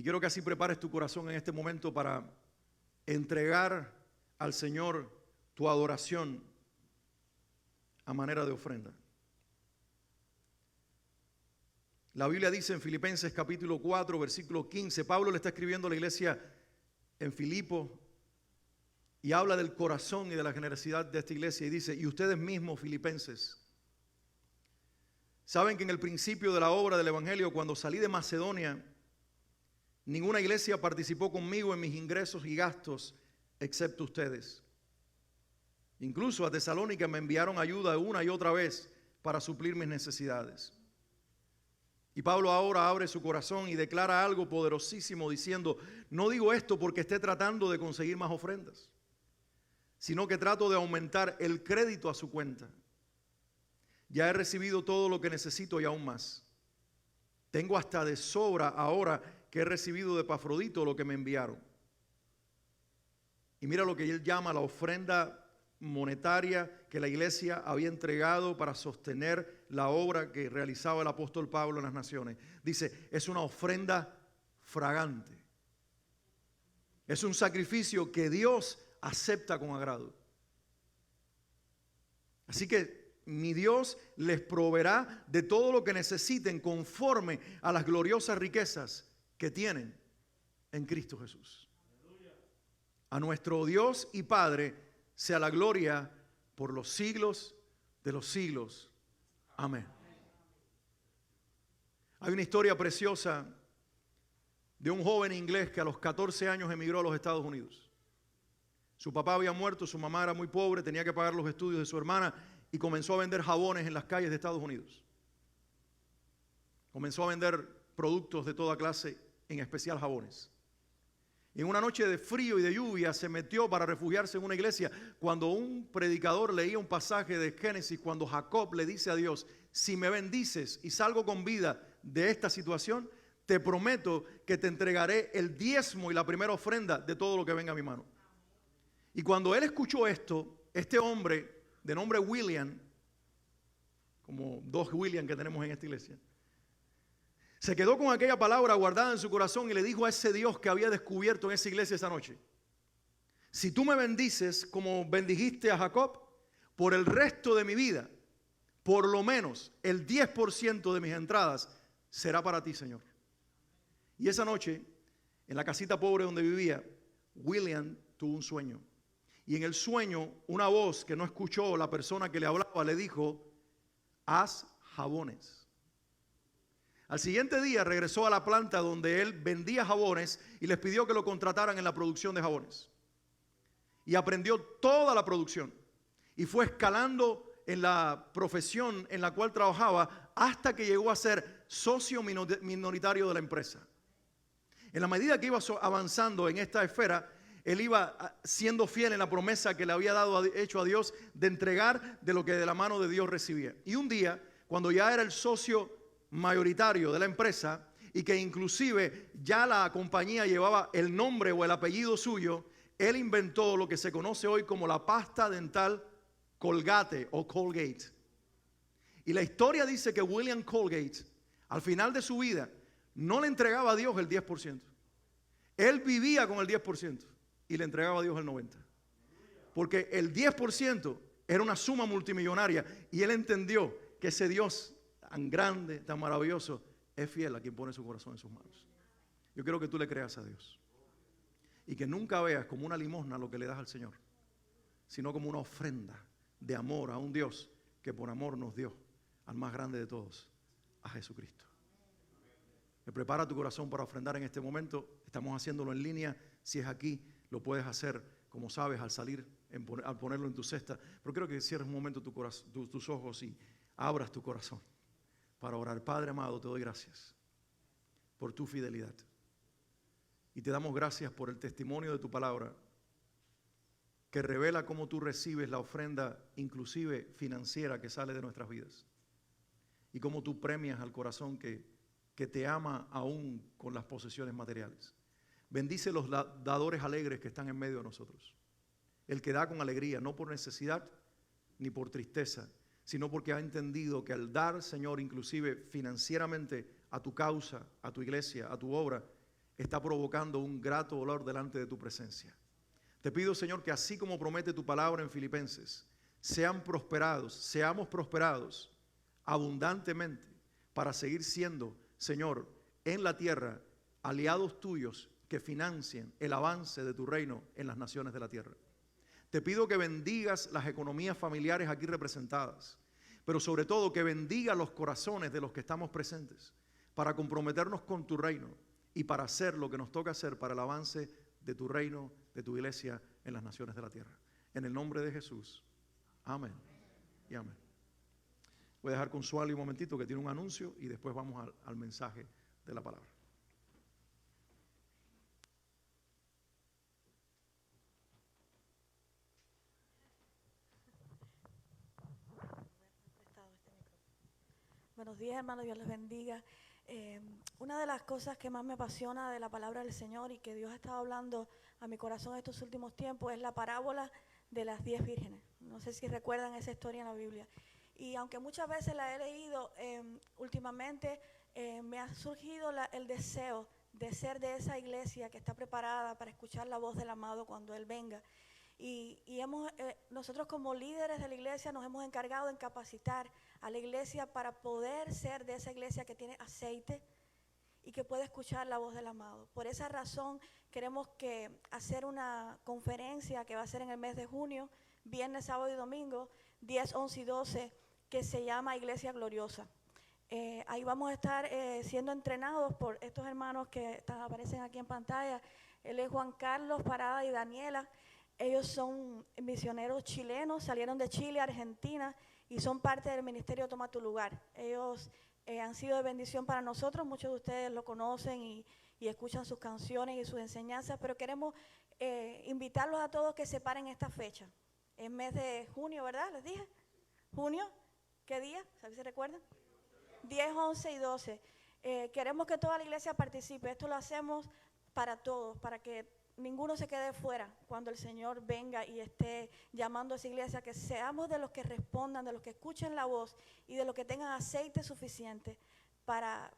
Y quiero que así prepares tu corazón en este momento para entregar al Señor tu adoración a manera de ofrenda. La Biblia dice en Filipenses capítulo 4, versículo 15, Pablo le está escribiendo a la iglesia en Filipo y habla del corazón y de la generosidad de esta iglesia y dice, y ustedes mismos, filipenses, saben que en el principio de la obra del Evangelio, cuando salí de Macedonia, ninguna iglesia participó conmigo en mis ingresos y gastos, excepto ustedes. Incluso a Tesalónica me enviaron ayuda una y otra vez para suplir mis necesidades. Y Pablo ahora abre su corazón y declara algo poderosísimo diciendo, no digo esto porque esté tratando de conseguir más ofrendas, sino que trato de aumentar el crédito a su cuenta. Ya he recibido todo lo que necesito y aún más. Tengo hasta de sobra ahora que he recibido de Epafrodito lo que me enviaron. Y mira lo que él llama la ofrenda monetaria que la iglesia había entregado para sostener la obra que realizaba el apóstol Pablo en las naciones. Dice, es una ofrenda fragante. Es un sacrificio que Dios acepta con agrado. Así que mi Dios les proveerá de todo lo que necesiten conforme a las gloriosas riquezas que tienen en Cristo Jesús. A nuestro Dios y Padre sea la gloria por los siglos de los siglos. Amén. Hay una historia preciosa de un joven inglés que a los 14 años emigró a los Estados Unidos. Su papá había muerto, su mamá era muy pobre, tenía que pagar los estudios de su hermana y comenzó a vender jabones en las calles de Estados Unidos. Comenzó a vender productos de toda clase, en especial jabones. Y en una noche de frío y de lluvia se metió para refugiarse en una iglesia cuando un predicador leía un pasaje de Génesis cuando Jacob le dice a Dios, si me bendices y salgo con vida de esta situación, te prometo que te entregaré el diezmo y la primera ofrenda de todo lo que venga a mi mano. Y cuando él escuchó esto, este hombre de nombre William, como dos William que tenemos en esta iglesia, se quedó con aquella palabra guardada en su corazón y le dijo a ese Dios que había descubierto en esa iglesia esa noche, si tú me bendices como bendijiste a Jacob, por el resto de mi vida, por lo menos el 10% de mis entradas será para ti, Señor. Y esa noche, en la casita pobre donde vivía, William tuvo un sueño. Y en el sueño, una voz que no escuchó la persona que le hablaba le dijo, haz jabones. Al siguiente día regresó a la planta donde él vendía jabones y les pidió que lo contrataran en la producción de jabones. Y aprendió toda la producción. Y fue escalando en la profesión en la cual trabajaba hasta que llegó a ser socio minoritario de la empresa. En la medida que iba avanzando en esta esfera, él iba siendo fiel en la promesa que le había hecho a Dios de entregar de lo que de la mano de Dios recibía. Y un día, cuando ya era el socio mayoritario de la empresa y que inclusive ya la compañía llevaba el nombre o el apellido suyo, él inventó lo que se conoce hoy como la pasta dental Colgate o Colgate. Y la historia dice que William Colgate, al final de su vida, no le entregaba a Dios el 10%. Él vivía con el 10% y le entregaba a Dios el 90%. Porque el 10% era una suma multimillonaria y él entendió que ese Dios tan grande, tan maravilloso, es fiel a quien pone su corazón en sus manos. Yo quiero que tú le creas a Dios y que nunca veas como una limosna lo que le das al Señor, sino como una ofrenda de amor a un Dios que por amor nos dio al más grande de todos, a Jesucristo. Prepara tu corazón para ofrendar en este momento. Estamos haciéndolo en línea. Si es aquí, lo puedes hacer, como sabes, al salir, al ponerlo en tu cesta. Pero quiero que cierres un momento tus ojos y abras tu corazón para orar. Padre amado, te doy gracias por tu fidelidad. Y te damos gracias por el testimonio de tu palabra que revela cómo tú recibes la ofrenda, inclusive financiera, que sale de nuestras vidas. Y cómo tú premias al corazón que te ama aún con las posesiones materiales. Bendice los dadores alegres que están en medio de nosotros. El que da con alegría, no por necesidad ni por tristeza, sino porque ha entendido que al dar, Señor, inclusive financieramente a tu causa, a tu iglesia, a tu obra, está provocando un grato olor delante de tu presencia. Te pido, Señor, que así como promete tu palabra en Filipenses, seamos prosperados abundantemente para seguir siendo, Señor, en la tierra, aliados tuyos que financien el avance de tu reino en las naciones de la tierra. Te pido que bendigas las economías familiares aquí representadas, pero sobre todo que bendiga los corazones de los que estamos presentes para comprometernos con tu reino y para hacer lo que nos toca hacer para el avance de tu reino, de tu iglesia en las naciones de la tierra. En el nombre de Jesús. Amén y amén. Voy a dejar con Suali un momentito que tiene un anuncio y después vamos al mensaje de la palabra. Buenos días, hermanos, Dios les bendiga. Una de las cosas que más me apasiona de la palabra del Señor y que Dios ha estado hablando a mi corazón estos últimos tiempos es la parábola de las 10 vírgenes. No sé si recuerdan esa historia en la Biblia. Y aunque muchas veces la he leído, últimamente me ha surgido el deseo de ser de esa iglesia que está preparada para escuchar la voz del amado cuando Él venga. Y nosotros como líderes de la iglesia nos hemos encargado en capacitar a la iglesia para poder ser de esa iglesia que tiene aceite y que puede escuchar la voz del amado. Por esa razón queremos hacer una conferencia que va a ser en el mes de junio, viernes, sábado y domingo, 10, 11 y 12, que se llama Iglesia Gloriosa. Ahí vamos a estar siendo entrenados por estos hermanos que aparecen aquí en pantalla. Él es Juan Carlos Parada y Daniela. Ellos son misioneros chilenos, salieron de Chile a Argentina y son parte del ministerio Toma tu Lugar. Ellos han sido de bendición para nosotros, muchos de ustedes lo conocen y escuchan sus canciones y sus enseñanzas, pero queremos invitarlos a todos que se paren esta fecha. En mes de junio, ¿verdad? ¿Les dije? ¿Junio? ¿Qué día? ¿Sabes si recuerdan? 10, 11 y 12. Queremos que toda la iglesia participe. Esto lo hacemos para todos, para que ninguno se quede fuera cuando el Señor venga y esté llamando a esa iglesia, que seamos de los que respondan, de los que escuchen la voz y de los que tengan aceite suficiente para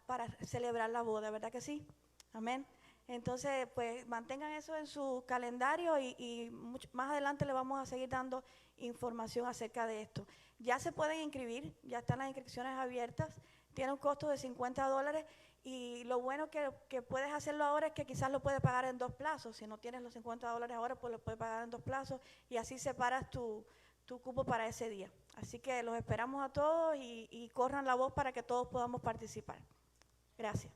celebrar la boda, ¿verdad que sí? Amén. Entonces, pues mantengan eso en su calendario y más adelante le vamos a seguir dando información acerca de esto. Ya se pueden inscribir, ya están las inscripciones abiertas, tiene un costo de $50 y lo bueno que puedes hacerlo ahora es que quizás lo puedes pagar en 2 plazos. Si no tienes los $50 ahora, pues lo puedes pagar en 2 plazos y así separas tu cupo para ese día. Así que los esperamos a todos y corran la voz para que todos podamos participar. Gracias.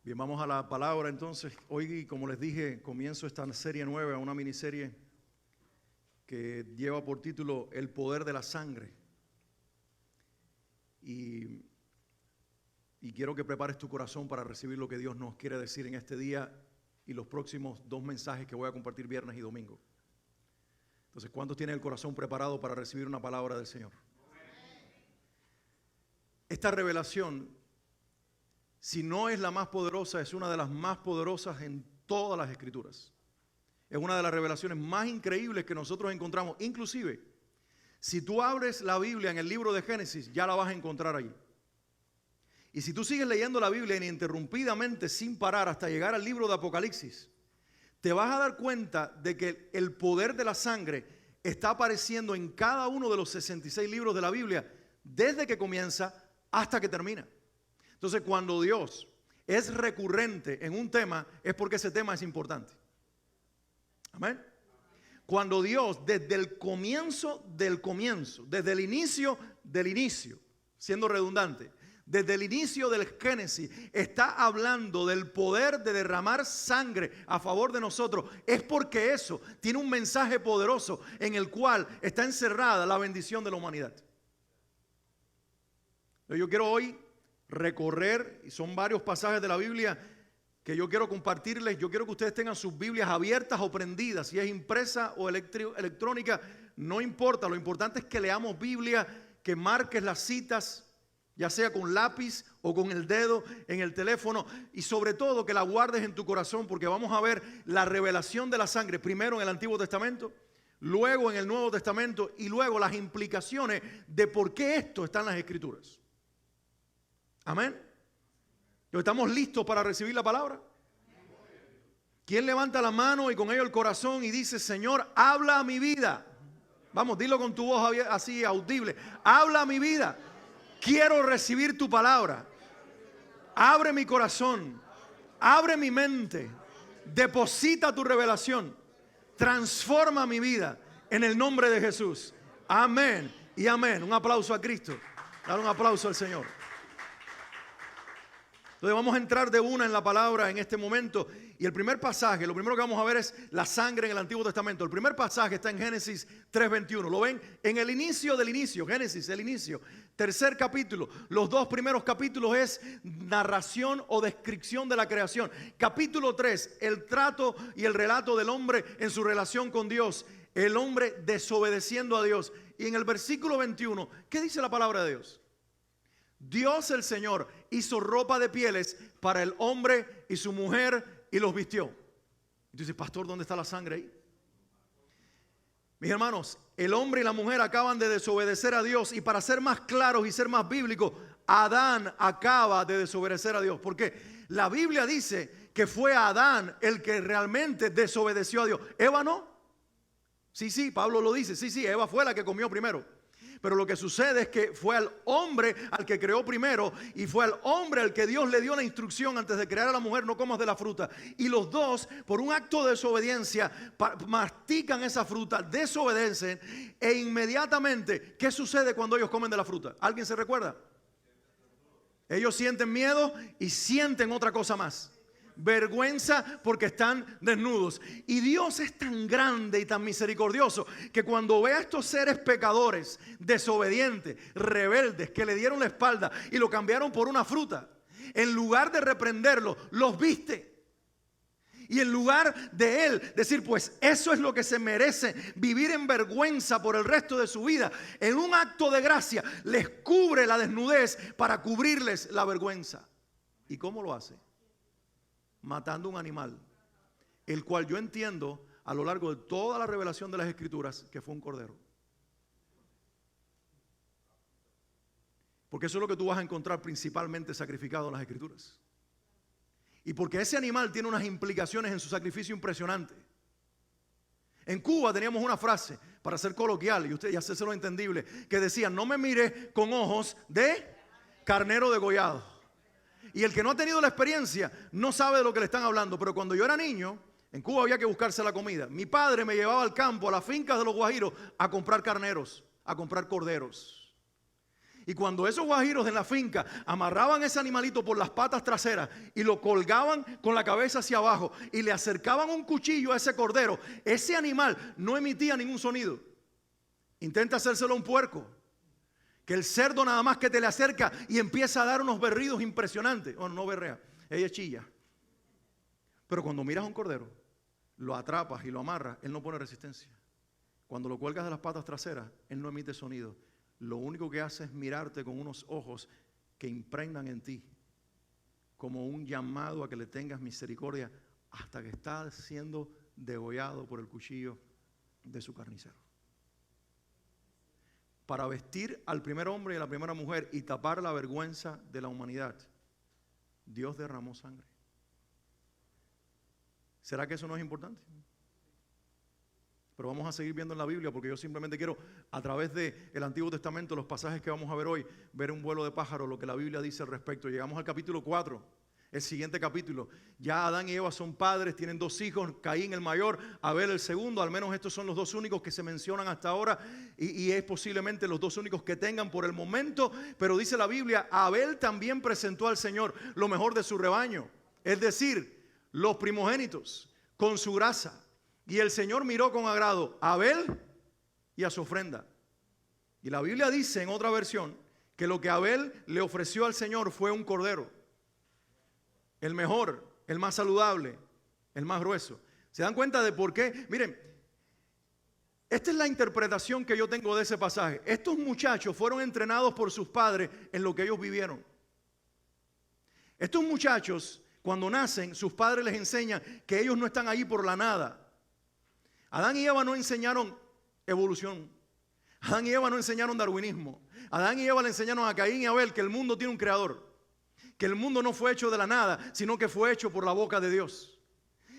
Bien, vamos a la palabra entonces. Hoy, como les dije, comienzo esta serie nueva, una miniserie que lleva por título El poder de la sangre. Y quiero que prepares tu corazón para recibir lo que Dios nos quiere decir en este día y los próximos 2 mensajes que voy a compartir viernes y domingo. Entonces, ¿cuántos tienen el corazón preparado para recibir una palabra del Señor? Esta revelación, si no es la más poderosa, es una de las más poderosas en todas las Escrituras. Es una de las revelaciones más increíbles que nosotros encontramos. Inclusive, si tú abres la Biblia en el libro de Génesis, ya la vas a encontrar allí. Y si tú sigues leyendo la Biblia ininterrumpidamente, sin parar, hasta llegar al libro de Apocalipsis, te vas a dar cuenta de que el poder de la sangre está apareciendo en cada uno de los 66 libros de la Biblia, desde que comienza hasta que termina. Entonces, cuando Dios es recurrente en un tema, es porque ese tema es importante. Amén. Cuando Dios, desde el comienzo del comienzo, desde el inicio del inicio, siendo redundante, desde el inicio del Génesis, está hablando del poder de derramar sangre a favor de nosotros, es porque eso tiene un mensaje poderoso en el cual está encerrada la bendición de la humanidad. Yo quiero hoy recorrer, y son varios pasajes de la Biblia que yo quiero compartirles. Yo quiero que ustedes tengan sus Biblias abiertas o prendidas, si es impresa o electrónica, no importa. Lo importante es que leamos Biblia, que marques las citas, ya sea con lápiz o con el dedo en el teléfono, y sobre todo que la guardes en tu corazón, porque vamos a ver la revelación de la sangre primero en el Antiguo Testamento, luego en el Nuevo Testamento y luego las implicaciones de por qué esto está en las Escrituras. Amén. ¿Estamos listos para recibir la palabra? ¿Quién levanta la mano y con ello el corazón y dice: Señor, habla a mi vida? Vamos, dilo con tu voz así audible. Habla a mi vida. Quiero recibir tu palabra. Abre mi corazón. Abre mi mente. Deposita tu revelación. Transforma mi vida en el nombre de Jesús. Amén y amén. Un aplauso a Cristo. Dale un aplauso al Señor. Entonces vamos a entrar de una en la palabra en este momento. Y el primer pasaje, lo primero que vamos a ver es la sangre en el Antiguo Testamento. El primer pasaje está en Génesis 3:21. ¿Lo ven? En el inicio del inicio. Génesis, el inicio. Tercer capítulo. Los dos primeros capítulos es narración o descripción de la creación. Capítulo 3, el trato y el relato del hombre en su relación con Dios. El hombre desobedeciendo a Dios. Y en el versículo 21, ¿qué dice la palabra de Dios? Dios el Señor hizo ropa de pieles para el hombre y su mujer y los vistió. Y tú dices: pastor, ¿dónde está la sangre ahí? Mis hermanos, el hombre y la mujer acaban de desobedecer a Dios. Y para ser más claros y ser más bíblicos, Adán acaba de desobedecer a Dios. Porque la Biblia dice que fue Adán el que realmente desobedeció a Dios. Eva no. Sí, Pablo lo dice. Sí, Eva fue la que comió primero. Pero lo que sucede es que fue al hombre al que creó primero, y fue al hombre al que Dios le dio la instrucción antes de crear a la mujer: no comas de la fruta. Y los dos, por un acto de desobediencia, mastican esa fruta, desobedecen, e inmediatamente, ¿qué sucede cuando ellos comen de la fruta? ¿Alguien se recuerda? Ellos sienten miedo y sienten otra cosa más: vergüenza, porque están desnudos. Y Dios es tan grande y tan misericordioso que cuando ve a estos seres pecadores, desobedientes, rebeldes, que le dieron la espalda y lo cambiaron por una fruta, en lugar de reprenderlos, los viste. Y en lugar de él decir: pues eso es lo que se merece, vivir en vergüenza por el resto de su vida, en un acto de gracia les cubre la desnudez para cubrirles la vergüenza. ¿Y cómo lo hace? Matando un animal, el cual yo entiendo a lo largo de toda la revelación de las Escrituras que fue un cordero. Porque eso es lo que tú vas a encontrar principalmente sacrificado en las Escrituras. Y porque ese animal tiene unas implicaciones en su sacrificio impresionantes. En Cuba teníamos una frase, para ser coloquial, y usted ya sé lo entendible, que decía: no me mire con ojos de carnero degollado. Y el que no ha tenido la experiencia no sabe de lo que le están hablando. Pero cuando yo era niño, en Cuba había que buscarse la comida. Mi padre me llevaba al campo, a las fincas de los guajiros, a comprar carneros, a comprar corderos. Y cuando esos guajiros en la finca amarraban ese animalito por las patas traseras y lo colgaban con la cabeza hacia abajo y le acercaban un cuchillo a ese cordero, ese animal no emitía ningún sonido. Intenta hacérselo a un puerco, que el cerdo nada más que te le acerca y empieza a dar unos berridos impresionantes. Bueno, no berrea, ella chilla. Pero cuando miras a un cordero, lo atrapas y lo amarras, él no pone resistencia. Cuando lo cuelgas de las patas traseras, él no emite sonido. Lo único que hace es mirarte con unos ojos que impregnan en ti como un llamado a que le tengas misericordia, hasta que está siendo degollado por el cuchillo de su carnicero. Para vestir al primer hombre y a la primera mujer y tapar la vergüenza de la humanidad, Dios derramó sangre. ¿Será que eso no es importante? Pero vamos a seguir viendo en la Biblia, porque yo simplemente quiero, a través del Antiguo Testamento, los pasajes que vamos a ver hoy, ver un vuelo de pájaro, lo que la Biblia dice al respecto. Llegamos al capítulo 4. El siguiente capítulo. Ya Adán y Eva son padres, tienen dos hijos: Caín el mayor, Abel el segundo. Al menos estos son los dos únicos que se mencionan hasta ahora, y es posiblemente los dos únicos que tengan por el momento. Pero dice la Biblia: Abel también presentó al Señor lo mejor de su rebaño, es decir, los primogénitos, con su grasa. Y el Señor miró con agrado a Abel y a su ofrenda. Y la Biblia dice en otra versión que lo que Abel le ofreció al Señor fue un cordero. El mejor, el más saludable, el más grueso. ¿Se dan cuenta de por qué? Miren, esta es la interpretación que yo tengo de ese pasaje. Estos muchachos fueron entrenados por sus padres en lo que ellos vivieron. Estos muchachos, cuando nacen, sus padres les enseñan que ellos no están ahí por la nada. Adán y Eva no enseñaron evolución. Adán y Eva no enseñaron darwinismo. Adán y Eva le enseñaron a Caín y a Abel que el mundo tiene un creador. Que el mundo no fue hecho de la nada, sino que fue hecho por la boca de Dios.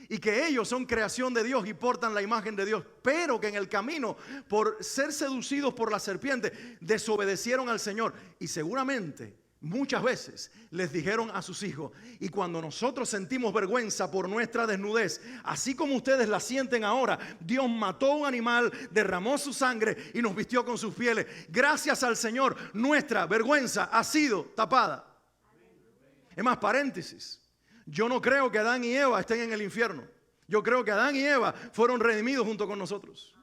Y que ellos son creación de Dios y portan la imagen de Dios. Pero que en el camino, por ser seducidos por la serpiente, desobedecieron al Señor. Y seguramente, muchas veces, les dijeron a sus hijos: y cuando nosotros sentimos vergüenza por nuestra desnudez, así como ustedes la sienten ahora, Dios mató a un animal, derramó su sangre y nos vistió con sus pieles. Gracias al Señor, nuestra vergüenza ha sido tapada. Es más, paréntesis. Yo no creo que Adán y Eva estén en el infierno. Yo creo que Adán y Eva fueron redimidos junto con nosotros.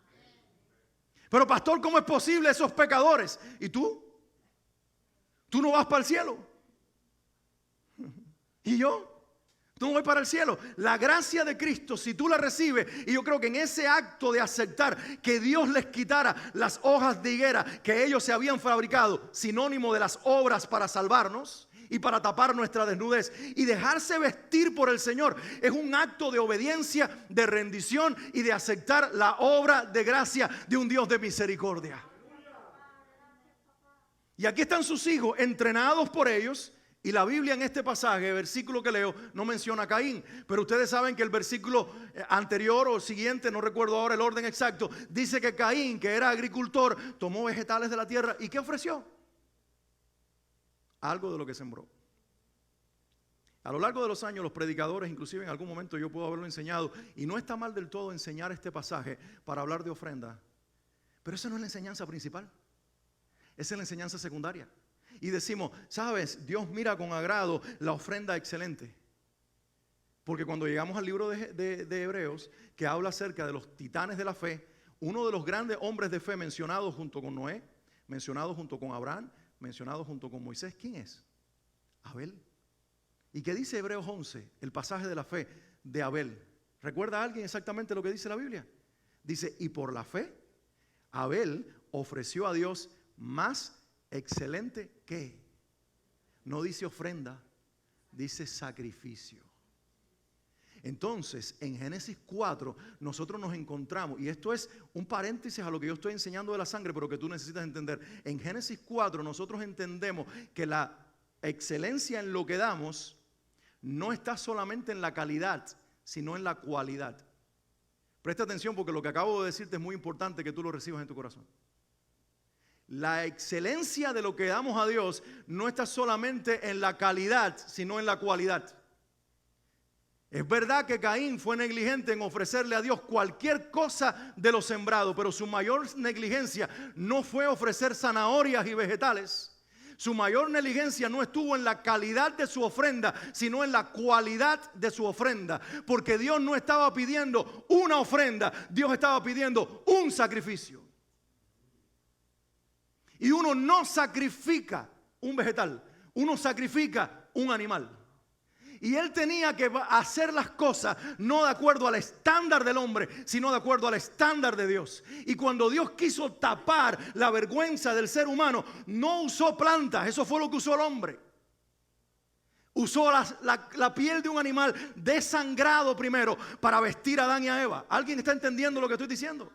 Pero pastor, ¿cómo es posible esos pecadores? ¿Y tú? ¿Tú no vas para el cielo? ¿Y yo? ¿Tú no vas para el cielo? La gracia de Cristo, si tú la recibes, y yo creo que en ese acto de aceptar que Dios les quitara las hojas de higuera que ellos se habían fabricado, sinónimo de las obras para salvarnos y para tapar nuestra desnudez, y dejarse vestir por el Señor, es un acto de obediencia, de rendición y de aceptar la obra de gracia de un Dios de misericordia. Y aquí están sus hijos entrenados por ellos. Y la Biblia en este pasaje, el versículo que leo, no menciona a Caín. Pero ustedes saben que el versículo anterior o siguiente, no recuerdo ahora el orden exacto, dice que Caín, que era agricultor, tomó vegetales de la tierra. ¿Y qué ofreció? Algo de lo que sembró. A lo largo de los años, los predicadores, inclusive en algún momento yo puedo haberlo enseñado, y no está mal del todo enseñar este pasaje para hablar de ofrenda, pero esa no es la enseñanza principal, esa es la enseñanza secundaria. Y decimos, ¿sabes? Dios mira con agrado la ofrenda excelente. Porque cuando llegamos al libro de Hebreos, que habla acerca de los titanes de la fe, uno de los grandes hombres de fe mencionados junto con Noé, mencionados junto con Abraham, mencionado junto con Moisés, ¿quién es? Abel. ¿Y qué dice Hebreos 11? El pasaje de la fe de Abel. ¿Recuerda a alguien exactamente lo que dice la Biblia? Dice, y por la fe, Abel ofreció a Dios más excelente que. No dice ofrenda, dice sacrificio. Entonces, en Génesis 4, nosotros nos encontramos, y esto es un paréntesis a lo que yo estoy enseñando de la sangre, pero que tú necesitas entender. En Génesis 4, nosotros entendemos que la excelencia en lo que damos no está solamente en la calidad, sino en la cualidad. Presta atención porque lo que acabo de decirte es muy importante que tú lo recibas en tu corazón. La excelencia de lo que damos a Dios no está solamente en la calidad, sino en la cualidad. Es verdad que Caín fue negligente en ofrecerle a Dios cualquier cosa de lo sembrado, pero su mayor negligencia no fue ofrecer zanahorias y vegetales. Su mayor negligencia no estuvo en la calidad de su ofrenda, sino en la cualidad de su ofrenda. Porque Dios no estaba pidiendo una ofrenda, Dios estaba pidiendo un sacrificio. Y uno no sacrifica un vegetal, uno sacrifica un animal. Y él tenía que hacer las cosas no de acuerdo al estándar del hombre, sino de acuerdo al estándar de Dios. Y cuando Dios quiso tapar la vergüenza del ser humano, no usó plantas, eso fue lo que usó el hombre. Usó la piel de un animal desangrado primero para vestir a Adán y a Eva. ¿Alguien está entendiendo lo que estoy diciendo?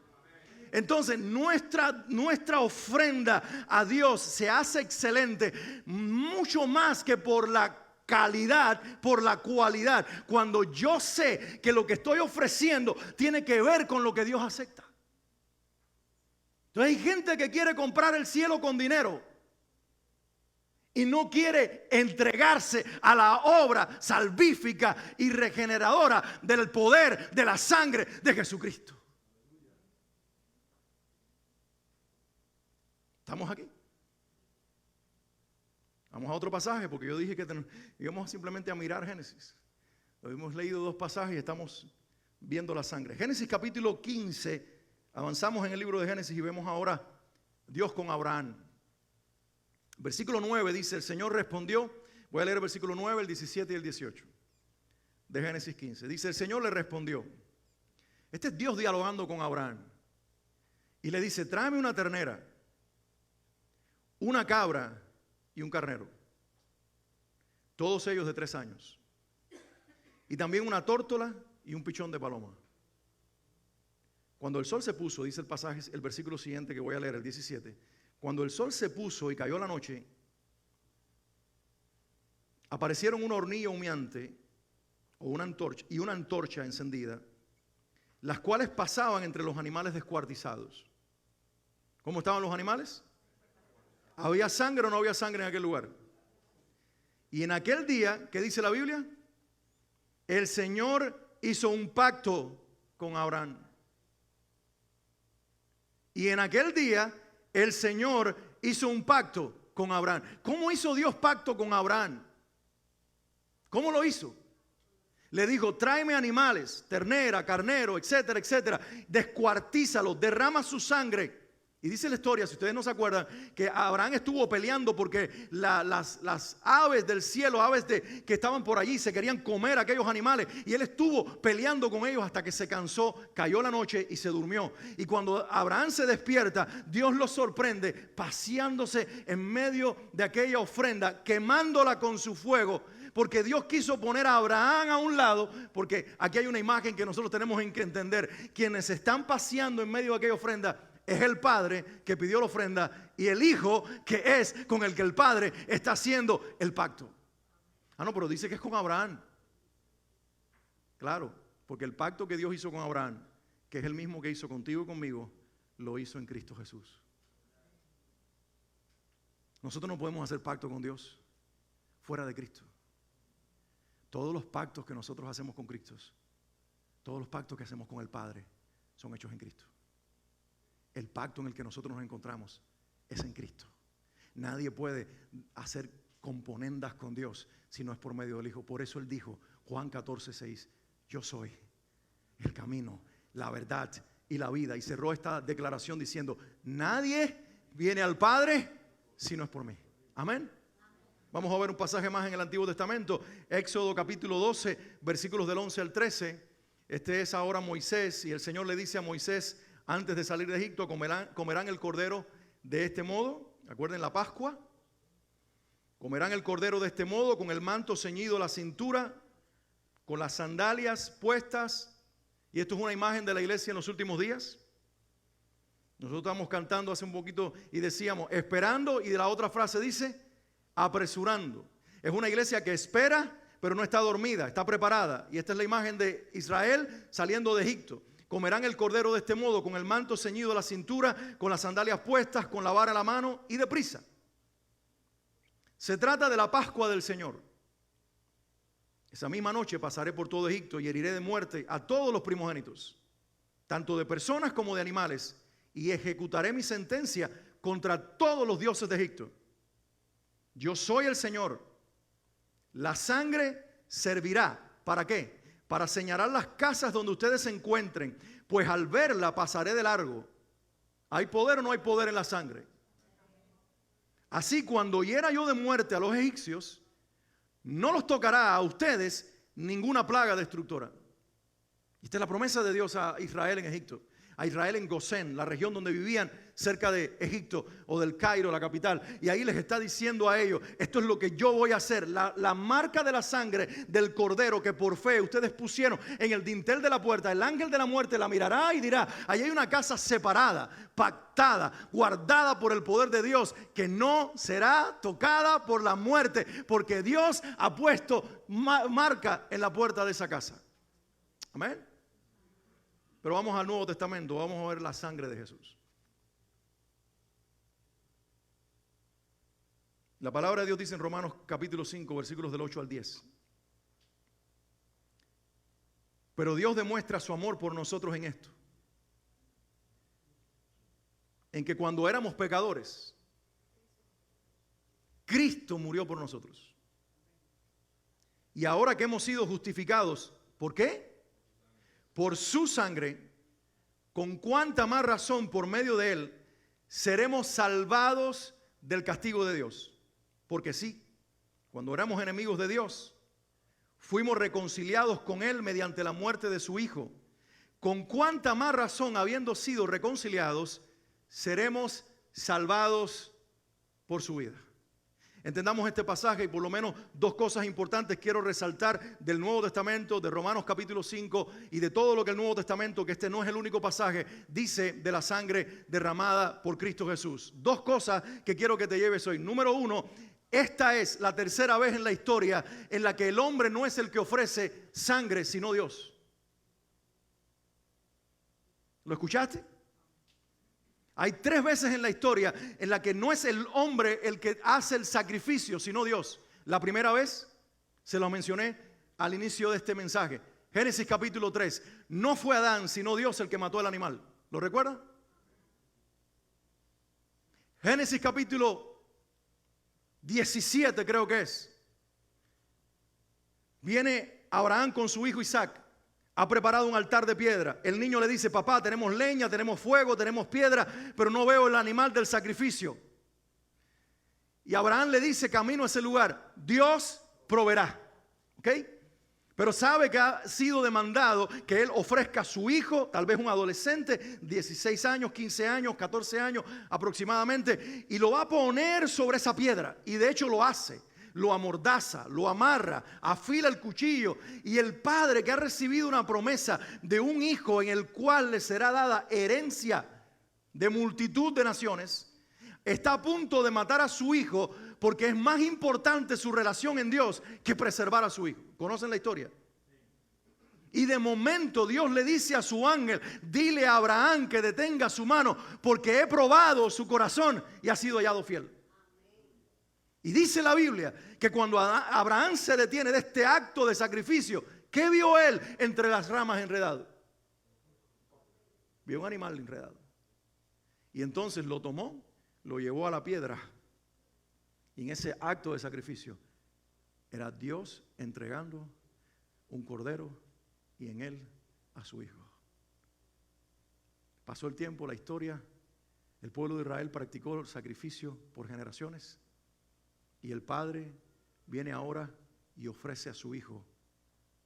Entonces nuestra ofrenda a Dios se hace excelente mucho más que por la calidad, por la cualidad. Cuando yo sé que lo que estoy ofreciendo tiene que ver con lo que Dios acepta. Entonces hay gente que quiere comprar el cielo con dinero y no quiere entregarse a la obra salvífica y regeneradora del poder de la sangre de Jesucristo. ¿Estamos aquí? Vamos a otro pasaje porque yo dije que íbamos simplemente a mirar Génesis. Hemos leído dos pasajes y estamos viendo la sangre. Génesis capítulo 15, avanzamos en el libro de Génesis y vemos ahora Dios con Abraham. Versículo 9 dice, el Señor respondió, voy a leer el versículo 9, el 17 y el 18 de Génesis 15. Dice, el Señor le respondió. Este es Dios dialogando con Abraham. Y le dice, tráeme una ternera, una cabra y un carnero, todos ellos de 3 años, y también una tórtola y un pichón de paloma. Cuando el sol se puso, dice el pasaje, el versículo siguiente que voy a leer, el 17. Cuando el sol se puso y cayó la noche, aparecieron una hornilla humeante o una antorcha encendida, las cuales pasaban entre los animales descuartizados. ¿Cómo estaban los animales? ¿Había sangre o no había sangre en aquel lugar? Y en aquel día, ¿qué dice la Biblia? El Señor hizo un pacto con Abraham. Y en aquel día el Señor hizo un pacto con Abraham. ¿Cómo hizo Dios pacto con Abraham? ¿Cómo lo hizo? Le dijo, tráeme animales, ternera, carnero, etcétera, etcétera. Descuartízalos, derrama su sangre. Y dice la historia, si ustedes no se acuerdan, que Abraham estuvo peleando porque las aves del cielo, que estaban por allí, se querían comer a aquellos animales. Y él estuvo peleando con ellos hasta que se cansó, cayó la noche y se durmió. Y cuando Abraham se despierta, Dios lo sorprende paseándose en medio de aquella ofrenda, quemándola con su fuego. Porque Dios quiso poner a Abraham a un lado, porque aquí hay una imagen que nosotros tenemos que entender. Quienes están paseando en medio de aquella ofrenda es el Padre que pidió la ofrenda y el Hijo que es con el que el Padre está haciendo el pacto. Ah, no, pero dice que es con Abraham. Claro, porque el pacto que Dios hizo con Abraham, que es el mismo que hizo contigo y conmigo, lo hizo en Cristo Jesús. Nosotros no podemos hacer pacto con Dios fuera de Cristo. Todos los pactos que nosotros hacemos con Cristo, todos los pactos que hacemos con el Padre son hechos en Cristo. El pacto en el que nosotros nos encontramos es en Cristo. Nadie puede hacer componendas con Dios si no es por medio del Hijo. Por eso Él dijo, Juan 14:6, yo soy el camino, la verdad y la vida. Y cerró esta declaración diciendo, nadie viene al Padre si no es por mí. Amén. Vamos a ver un pasaje más en el Antiguo Testamento. Éxodo capítulo 12, versículos del 11 al 13. Este es ahora Moisés y el Señor le dice a Moisés, antes de salir de Egipto, comerán el cordero de este modo. Recuerden la Pascua. Comerán el cordero de este modo, con el manto ceñido a la cintura, con las sandalias puestas. Y esto es una imagen de la iglesia en los últimos días. Nosotros estábamos cantando hace un poquito y decíamos, esperando, y de la otra frase dice, apresurando. Es una iglesia que espera, pero no está dormida, está preparada. Y esta es la imagen de Israel saliendo de Egipto. Comerán el cordero de este modo, con el manto ceñido a la cintura, con las sandalias puestas, con la vara en la mano y deprisa. Se trata de la Pascua del Señor. Esa misma noche pasaré por todo Egipto y heriré de muerte a todos los primogénitos, tanto de personas como de animales, y ejecutaré mi sentencia contra todos los dioses de Egipto. Yo soy el Señor. La sangre servirá. ¿Para qué? Para señalar las casas donde ustedes se encuentren, pues al verla pasaré de largo. ¿Hay poder o no hay poder en la sangre? Así, cuando hiera yo de muerte a los egipcios, no los tocará a ustedes ninguna plaga destructora. Esta es la promesa de Dios a Israel en Egipto, a Israel en Gosén, la región donde vivían cerca de Egipto o del Cairo, la capital. Y ahí les está diciendo a ellos, esto es lo que yo voy a hacer. La marca de la sangre del cordero que por fe ustedes pusieron en el dintel de la puerta, el ángel de la muerte la mirará y dirá, ahí hay una casa separada, pactada, guardada por el poder de Dios, que no será tocada por la muerte, porque Dios ha puesto marca en la puerta de esa casa. Amén. Pero vamos al Nuevo Testamento, vamos a ver la sangre de Jesús. La palabra de Dios dice en Romanos capítulo 5, versículos del 8 al 10. Pero Dios demuestra su amor por nosotros en esto, en que cuando éramos pecadores, Cristo murió por nosotros. Y ahora que hemos sido justificados, ¿por qué? Por su sangre, con cuánta más razón por medio de él seremos salvados del castigo de Dios. Porque sí, cuando éramos enemigos de Dios, fuimos reconciliados con él mediante la muerte de su Hijo. Con cuánta más razón, habiendo sido reconciliados, seremos salvados por su vida. entendamos este pasaje y por lo menos dos cosas importantes quiero resaltar del Nuevo Testamento, de Romanos capítulo 5 y de todo lo que el Nuevo Testamento, que este no es el único pasaje, dice de la sangre derramada por Cristo Jesús. Dos cosas que quiero que te lleves hoy. Número uno, esta es la tercera vez en la historia en la que el hombre no es el que ofrece sangre, sino Dios. ¿Lo escuchaste? Hay 3 veces en la historia en la que no es el hombre el que hace el sacrificio, sino Dios. La primera vez, se lo mencioné al inicio de este mensaje. Génesis capítulo 3. No fue Adán, sino Dios el que mató al animal. ¿Lo recuerdan? Génesis capítulo 17 creo que es. Viene Abraham con su hijo Isaac. Ha preparado un altar de piedra. El niño le dice: papá, tenemos leña, tenemos fuego, tenemos piedra, pero no veo el animal del sacrificio. Y Abraham le dice camino a ese lugar: Dios proveerá. ¿Ok? Pero sabe que ha sido demandado que él ofrezca a su hijo, tal vez un adolescente, 16 años, 15 años, 14 años aproximadamente, y lo va a poner sobre esa piedra. Y de hecho lo hace. Lo amordaza, lo amarra, afila el cuchillo, y el padre, que ha recibido una promesa de un hijo en el cual le será dada herencia de multitud de naciones, está a punto de matar a su hijo porque es más importante su relación en Dios que preservar a su hijo. ¿Conocen la historia? Y de momento Dios le dice a su ángel: dile a Abraham que detenga su mano, porque he probado su corazón y ha sido hallado fiel. Y dice la Biblia que cuando Abraham se detiene de este acto de sacrificio, ¿qué vio él entre las ramas enredado? Vio un animal enredado. Y entonces lo tomó, lo llevó a la piedra. Y en ese acto de sacrificio era Dios entregando un cordero y en él a su hijo. Pasó el tiempo, la historia, el pueblo de Israel practicó el sacrificio por generaciones. Y el Padre viene ahora y ofrece a su Hijo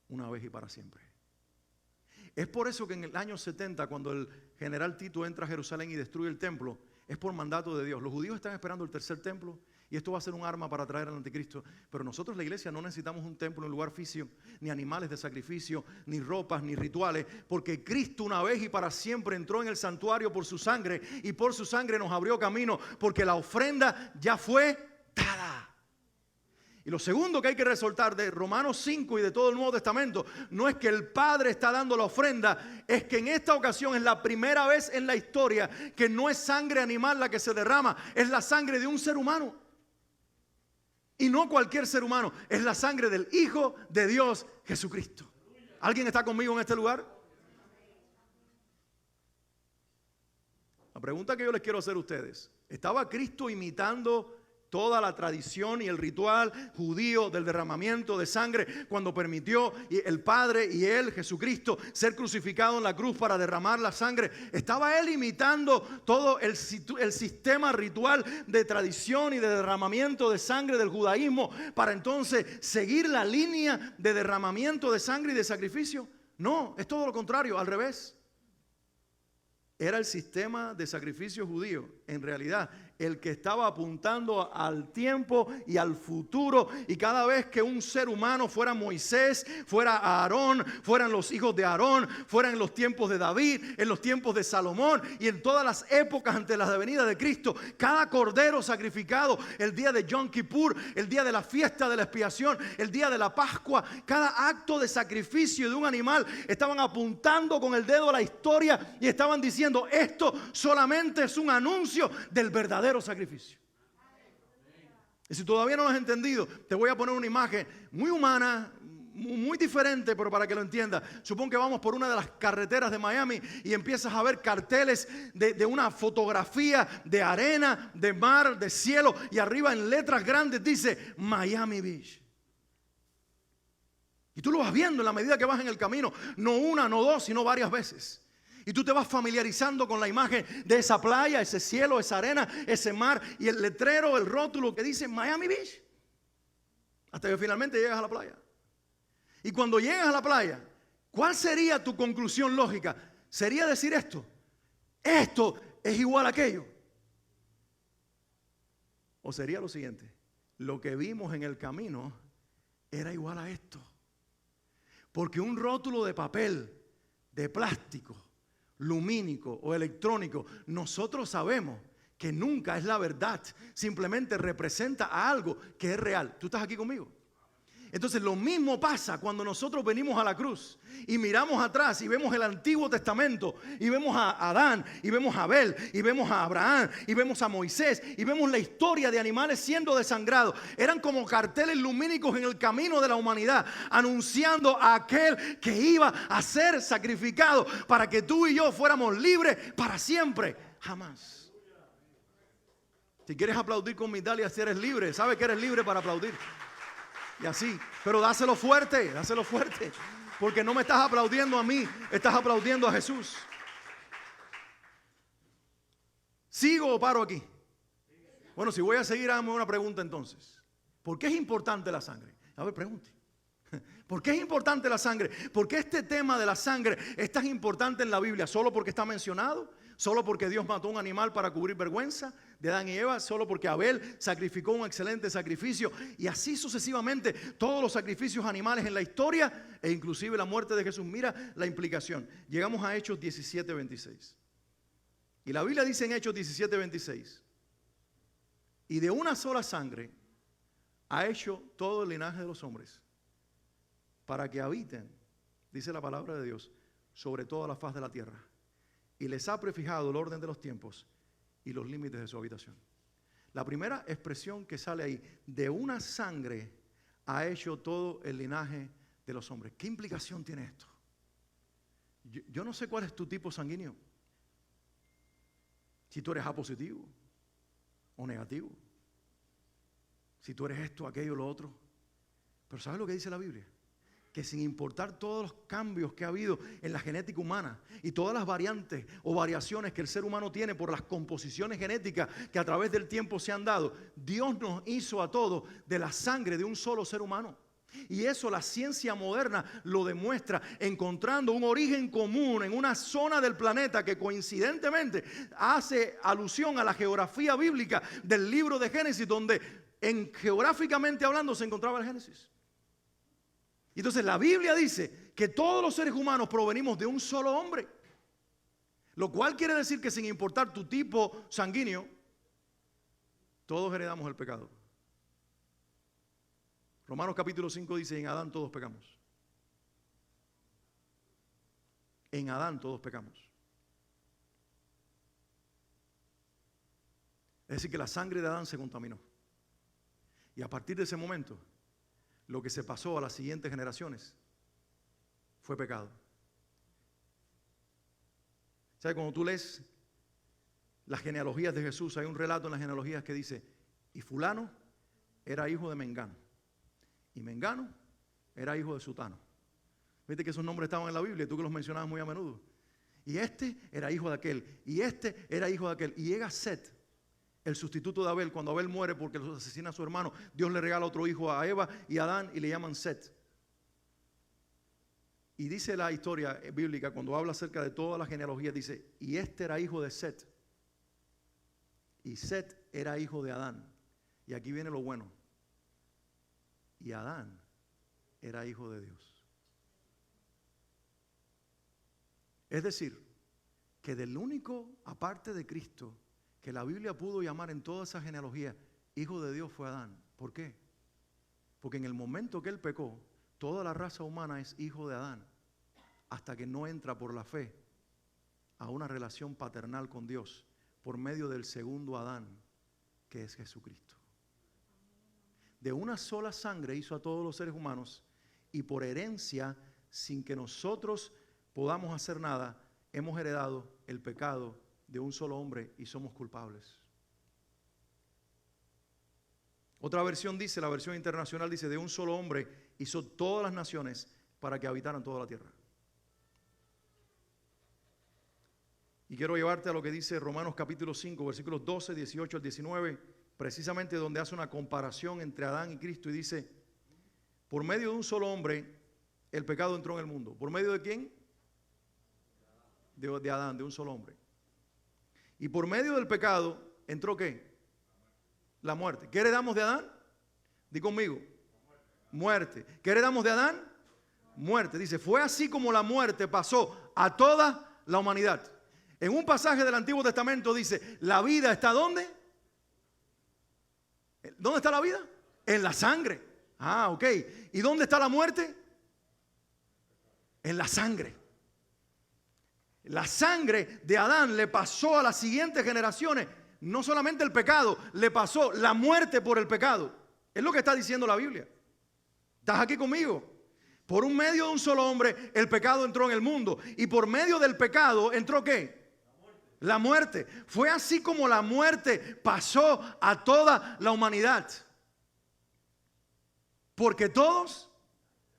una vez y para siempre. Es por eso que en el año 70, cuando el general Tito entra a Jerusalén y destruye el templo, es por mandato de Dios. Los judíos están esperando el tercer templo y esto va a ser un arma para traer al anticristo. Pero nosotros, la iglesia, no necesitamos un templo, un lugar físico, ni animales de sacrificio, ni ropas, ni rituales, porque Cristo una vez y para siempre entró en el santuario por su sangre, y por su sangre nos abrió camino, porque la ofrenda ya fue dada. Y lo segundo que hay que resaltar de Romanos 5 y de todo el Nuevo Testamento no es que el Padre está dando la ofrenda, es que en esta ocasión es la primera vez en la historia que no es sangre animal la que se derrama, es la sangre de un ser humano. Y no cualquier ser humano, es la sangre del Hijo de Dios, Jesucristo. ¿Alguien está conmigo en este lugar? La pregunta que yo les quiero hacer a ustedes: ¿estaba Cristo imitando toda la tradición y el ritual judío del derramamiento de sangre cuando permitió el Padre y Él, Jesucristo, ser crucificado en la cruz para derramar la sangre? ¿Estaba Él imitando todo el sistema ritual de tradición y de derramamiento de sangre del judaísmo para entonces seguir la línea de derramamiento de sangre y de sacrificio? No, es todo lo contrario, al revés. Era el sistema de sacrificio judío, en realidad, el que estaba apuntando al tiempo y al futuro. Y cada vez que un ser humano, fuera Moisés, fuera Aarón, fueran los hijos de Aarón, fueran en los tiempos de David, en los tiempos de Salomón y en todas las épocas ante la venida de Cristo, cada cordero sacrificado, el día de Yom Kippur, el día de la fiesta de la expiación, el día de la Pascua, cada acto de sacrificio de un animal, estaban apuntando con el dedo a la historia y estaban diciendo: esto solamente es un anuncio del verdadero sacrificio. Y si todavía no lo has entendido, te voy a poner una imagen muy humana, muy diferente, pero para que lo entiendas. Supón que vamos por una de las carreteras de Miami y empiezas a ver carteles de una fotografía de arena, de mar, de cielo, y arriba en letras grandes dice Miami Beach. Y tú lo vas viendo en la medida que vas en el camino, no una, no dos, sino varias veces. Y tú te vas familiarizando con la imagen de esa playa, ese cielo, esa arena, ese mar y el letrero, el rótulo que dice Miami Beach. Hasta que finalmente llegas a la playa. Y cuando llegas a la playa, ¿cuál sería tu conclusión lógica? Sería decir esto: esto es igual a aquello. O sería lo siguiente: lo que vimos en el camino era igual a esto. Porque un rótulo de papel, de plástico, lumínico o electrónico, nosotros sabemos que nunca es la verdad, simplemente representa a algo que es real. ¿Tú estás aquí conmigo? Entonces lo mismo pasa cuando nosotros venimos a la cruz y miramos atrás y vemos el Antiguo Testamento y vemos a Adán y vemos a Abel y vemos a Abraham y vemos a Moisés y vemos la historia de animales siendo desangrados. Eran como carteles lumínicos en el camino de la humanidad, anunciando a aquel que iba a ser sacrificado para que tú y yo fuéramos libres para siempre, jamás. Si quieres aplaudir con mi Italia, si eres libre, sabes que eres libre para aplaudir. Y así, pero dáselo fuerte, porque no me estás aplaudiendo a mí, estás aplaudiendo a Jesús. ¿Sigo o paro aquí? Bueno, si voy a seguir, hágame una pregunta entonces. ¿Por qué es importante la sangre? A ver, pregunte. ¿Por qué es importante la sangre? ¿Por qué este tema de la sangre es tan importante en la Biblia? ¿Solo porque está mencionado? ¿Solo porque Dios mató un animal para cubrir vergüenza de Adán y Eva? ¿Solo porque Abel sacrificó un excelente sacrificio? Y así sucesivamente todos los sacrificios animales en la historia e inclusive la muerte de Jesús. Mira la implicación. Llegamos a Hechos 17:26. Y la Biblia dice en Hechos 17:26: y de una sola sangre ha hecho todo el linaje de los hombres, para que habiten, dice la palabra de Dios, sobre toda la faz de la tierra. Y les ha prefijado el orden de los tiempos y los límites de su habitación. La primera expresión que sale ahí: de una sangre ha hecho todo el linaje de los hombres. ¿Qué implicación tiene esto? Yo no sé cuál es tu tipo sanguíneo. Si tú eres A positivo o negativo. Si tú eres esto, aquello, lo otro. Pero ¿sabes lo que dice la Biblia? Que sin importar todos los cambios que ha habido en la genética humana y todas las variantes o variaciones que el ser humano tiene por las composiciones genéticas que a través del tiempo se han dado, Dios nos hizo a todos de la sangre de un solo ser humano. Y eso la ciencia moderna lo demuestra, encontrando un origen común en una zona del planeta que coincidentemente hace alusión a la geografía bíblica del libro de Génesis, donde geográficamente hablando se encontraba el Génesis. Entonces la Biblia dice que todos los seres humanos provenimos de un solo hombre, lo cual quiere decir que sin importar tu tipo sanguíneo, todos heredamos el pecado. Romanos capítulo 5 dice: en Adán todos pecamos. En Adán todos pecamos. Es decir, que la sangre de Adán se contaminó. Y a partir de ese momento, lo que se pasó a las siguientes generaciones fue pecado. ¿Sabes? Cuando tú lees las genealogías de Jesús, hay un relato en las genealogías que dice: y fulano era hijo de Mengano, y Mengano era hijo de Sutano. Viste que esos nombres estaban en la Biblia y tú que los mencionabas muy a menudo. Y este era hijo de aquel, y este era hijo de aquel. Y llega Set, el sustituto de Abel. Cuando Abel muere porque los asesina a su hermano, Dios le regala otro hijo a Eva y a Adán y le llaman Set. Y dice la historia bíblica, cuando habla acerca de toda la genealogía, dice: y este era hijo de Set, y Set era hijo de Adán. Y aquí viene lo bueno: y Adán era hijo de Dios. Es decir, que del único, aparte de Cristo, que la Biblia pudo llamar en toda esa genealogía hijo de Dios, fue Adán. ¿Por qué? Porque en el momento que él pecó, toda la raza humana es hijo de Adán, hasta que no entra por la fe a una relación paternal con Dios por medio del segundo Adán, que es Jesucristo. De una sola sangre hizo a todos los seres humanos, y por herencia, sin que nosotros podamos hacer nada, hemos heredado el pecado de un solo hombre y somos culpables. Otra versión dice, la versión internacional dice: de un solo hombre hizo todas las naciones para que habitaran toda la tierra. Y quiero llevarte a lo que dice Romanos capítulo 5, versículos 12, 18 al 19, precisamente donde hace una comparación entre Adán y Cristo y dice: por medio de un solo hombre el pecado entró en el mundo. ¿Por medio de quién? De Adán, de un solo hombre. Y por medio del pecado entró ¿qué? La muerte. ¿Qué heredamos de Adán? Di conmigo. Muerte. ¿Qué heredamos de Adán? Muerte. Dice, fue así como la muerte pasó a toda la humanidad. En un pasaje del Antiguo Testamento dice, ¿la vida está dónde? ¿Dónde está la vida? En la sangre. Ah, ok. ¿Y dónde está la muerte? En la sangre. La sangre de Adán le pasó a las siguientes generaciones, no solamente el pecado, le pasó la muerte por el pecado. Es lo que está diciendo la Biblia. ¿Estás aquí conmigo? Por un medio de un solo hombre, el pecado entró en el mundo. Y por medio del pecado, ¿entró qué? La muerte. Fue así como la muerte pasó a toda la humanidad. Porque todos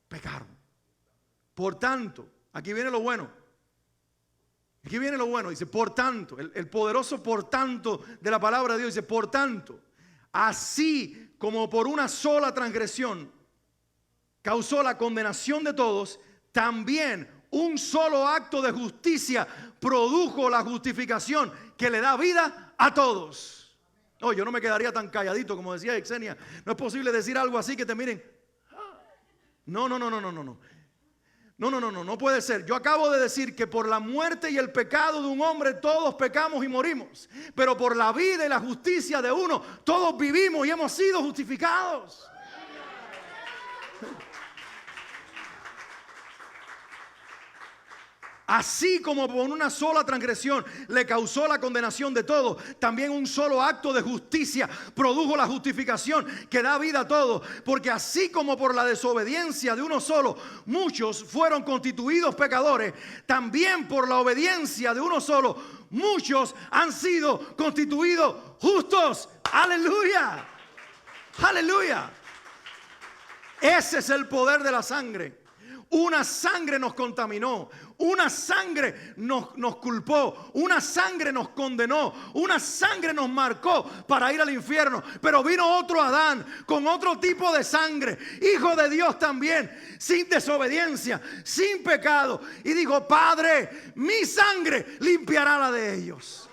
pecaron. Por tanto, aquí viene lo bueno. Aquí viene lo bueno. Dice, por tanto, el poderoso por tanto de la palabra de Dios. Dice, por tanto, así como por una sola transgresión causó la condenación de todos, también un solo acto de justicia produjo la justificación que le da vida a todos. Oh, yo no me quedaría tan calladito como decía Yesenia. No es posible decir algo así que te miren. No. No puede ser. Yo acabo de decir que por la muerte y el pecado de un hombre todos pecamos y morimos. Pero por la vida y la justicia de uno todos vivimos y hemos sido justificados. Así como por una sola transgresión le causó la condenación de todos, también un solo acto de justicia produjo la justificación que da vida a todos. Porque así como por la desobediencia de uno solo muchos fueron constituidos pecadores, también por la obediencia de uno solo muchos han sido constituidos justos. ¡Aleluya! ¡Aleluya! Ese es el poder de la sangre. Una sangre nos contaminó, una sangre nos culpó, una sangre nos condenó, una sangre nos marcó para ir al infierno. Pero vino otro Adán con otro tipo de sangre, hijo de Dios también, sin desobediencia, sin pecado. Y dijo, Padre, mi sangre limpiará la de ellos.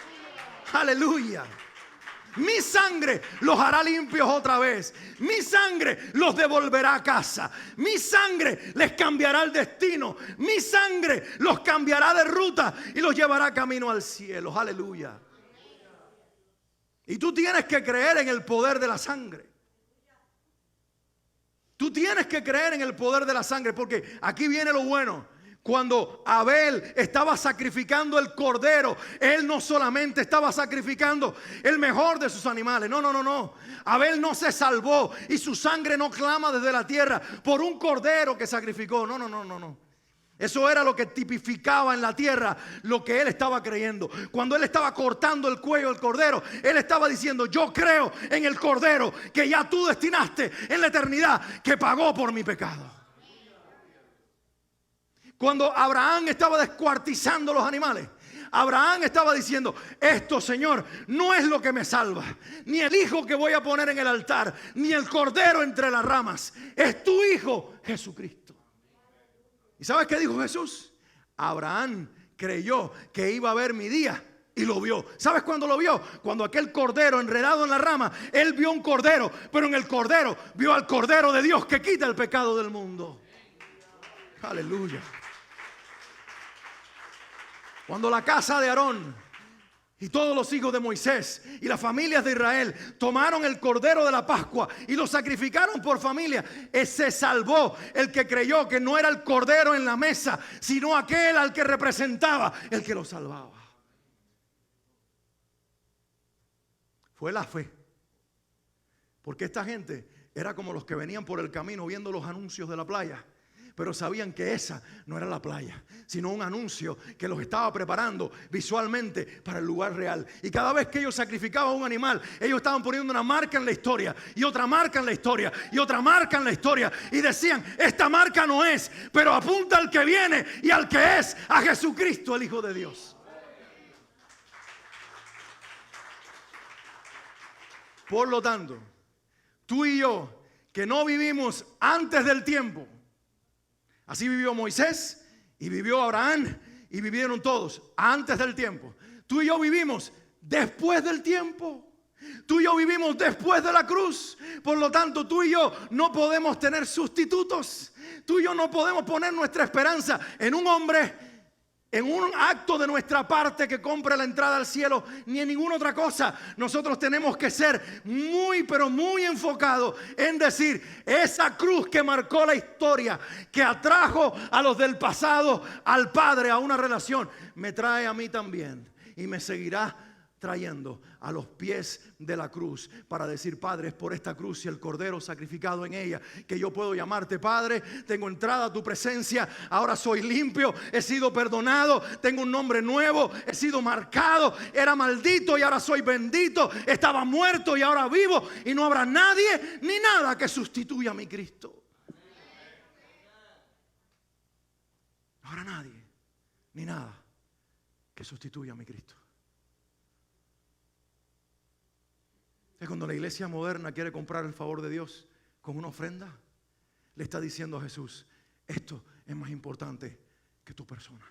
Aleluya. Mi sangre los hará limpios otra vez. Mi sangre los devolverá a casa. Mi sangre les cambiará el destino. Mi sangre los cambiará de ruta y los llevará camino al cielo. Aleluya. Y tú tienes que creer en el poder de la sangre. Tú tienes que creer en el poder de la sangre, porque aquí viene lo bueno. Cuando Abel estaba sacrificando el cordero, él no solamente estaba sacrificando el mejor de sus animales. No. Abel no se salvó y su sangre no clama desde la tierra por un cordero que sacrificó. No. Eso era lo que tipificaba en la tierra lo que él estaba creyendo. Cuando él estaba cortando el cuello del cordero, él estaba diciendo, yo creo en el cordero que ya tú destinaste en la eternidad, que pagó por mi pecado. Cuando Abraham estaba descuartizando los animales, Abraham estaba diciendo, esto, Señor, no es lo que me salva, ni el hijo que voy a poner en el altar, ni el cordero entre las ramas, es tu hijo Jesucristo. ¿Y sabes qué dijo Jesús? Abraham creyó que iba a ver mi día y lo vio. ¿Sabes cuándo lo vio? Cuando aquel cordero enredado en la rama, él vio un cordero, pero en el cordero vio al Cordero de Dios que quita el pecado del mundo. Aleluya. Cuando la casa de Aarón y todos los hijos de Moisés y las familias de Israel tomaron el cordero de la Pascua y lo sacrificaron por familia, se salvó el que creyó que no era el cordero en la mesa, sino aquel al que representaba el que lo salvaba. Fue la fe. Porque esta gente era como los que venían por el camino viendo los anuncios de la playa. Pero sabían que esa no era la playa, sino un anuncio que los estaba preparando visualmente para el lugar real. Y cada vez que ellos sacrificaban un animal, ellos estaban poniendo una marca en la historia, y otra marca en la historia, y otra marca en la historia. Y decían, esta marca no es, pero apunta al que viene y al que es, a Jesucristo, el Hijo de Dios. Por lo tanto, tú y yo, que no vivimos antes del tiempo, así vivió Moisés y vivió Abraham y vivieron todos antes del tiempo. Tú y yo vivimos después del tiempo. Tú y yo vivimos después de la cruz. Por lo tanto, tú y yo no podemos tener sustitutos. Tú y yo no podemos poner nuestra esperanza en un hombre, en un acto de nuestra parte que compre la entrada al cielo, ni en ninguna otra cosa. Nosotros tenemos que ser muy, pero muy enfocados en decir, esa cruz que marcó la historia, que atrajo a los del pasado al Padre a una relación, me trae a mí también y me seguirá trayendo a los pies de la cruz para decir, Padre, es por esta cruz y el Cordero sacrificado en ella que yo puedo llamarte Padre. Tengo entrada a tu presencia, ahora soy limpio, he sido perdonado, tengo un nombre nuevo, he sido marcado, era maldito y ahora soy bendito, estaba muerto y ahora vivo, y no habrá nadie ni nada que sustituya a mi Cristo. No habrá nadie ni nada que sustituya a mi Cristo. Es cuando la iglesia moderna quiere comprar el favor de Dios con una ofrenda, le está diciendo a Jesús, esto es más importante que tu persona.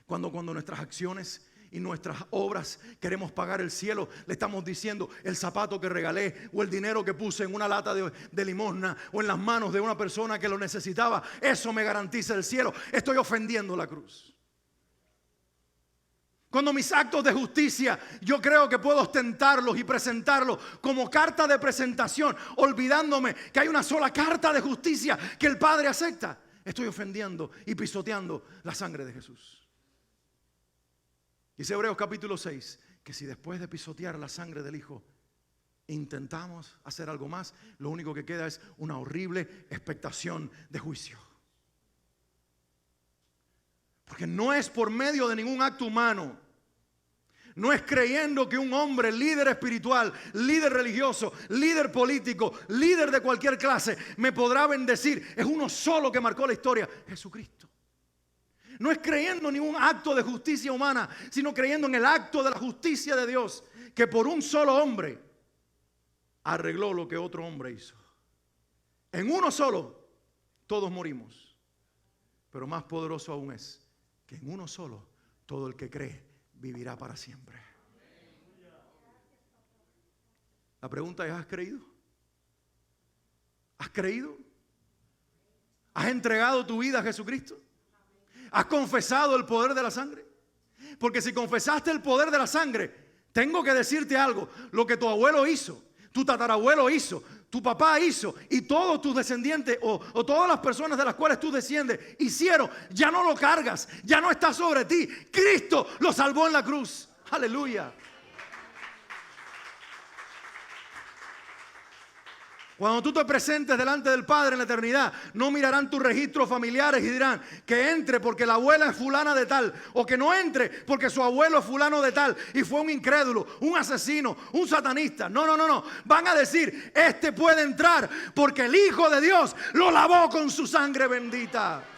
Cuando nuestras acciones y nuestras obras queremos pagar el cielo, le estamos diciendo, el zapato que regalé o el dinero que puse en una lata de limosna o en las manos de una persona que lo necesitaba, eso me garantiza el cielo. Estoy ofendiendo la cruz. Cuando mis actos de justicia yo creo que puedo ostentarlos y presentarlos como carta de presentación, olvidándome que hay una sola carta de justicia que el Padre acepta, estoy ofendiendo y pisoteando la sangre de Jesús. Dice Hebreos capítulo 6 que si después de pisotear la sangre del Hijo intentamos hacer algo más, lo único que queda es una horrible expectación de juicio. Porque no es por medio de ningún acto humano. No es creyendo que un hombre, líder espiritual, líder religioso, líder político, líder de cualquier clase, me podrá bendecir. Es uno solo que marcó la historia, Jesucristo. No es creyendo en ningún acto de justicia humana, sino creyendo en el acto de la justicia de Dios, que por un solo hombre arregló lo que otro hombre hizo. En uno solo todos morimos, pero más poderoso aún es que en uno solo todo el que cree vivirá para siempre. La pregunta es, ¿has creído? ¿Has creído? ¿Has entregado tu vida a Jesucristo? ¿Has confesado el poder de la sangre? Porque si confesaste el poder de la sangre, tengo que decirte algo. Lo que tu abuelo hizo, tu tatarabuelo hizo, tu papá hizo y todos tus descendientes o todas las personas de las cuales tú desciendes hicieron, ya no lo cargas, ya no está sobre ti. Cristo lo salvó en la cruz. Aleluya. Cuando tú te presentes delante del Padre en la eternidad, no mirarán tus registros familiares y dirán que entre porque la abuela es fulana de tal, o que no entre porque su abuelo es fulano de tal y fue un incrédulo, un asesino, un satanista. No. Van a decir, este puede entrar porque el Hijo de Dios lo lavó con su sangre bendita.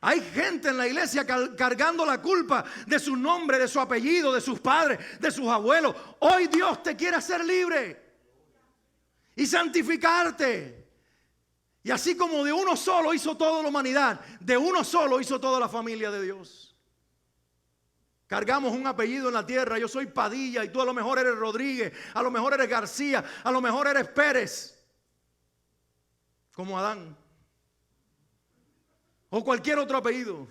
Hay gente en la iglesia cargando la culpa de su nombre, de su apellido, de sus padres, de sus abuelos. Hoy Dios te quiere hacer libre y santificarte. Y así como de uno solo hizo toda la humanidad, de uno solo hizo toda la familia de Dios. Cargamos un apellido en la tierra. Yo soy Padilla y tú a lo mejor eres Rodríguez, a lo mejor eres García, a lo mejor eres Pérez, como Adán. O cualquier otro apellido.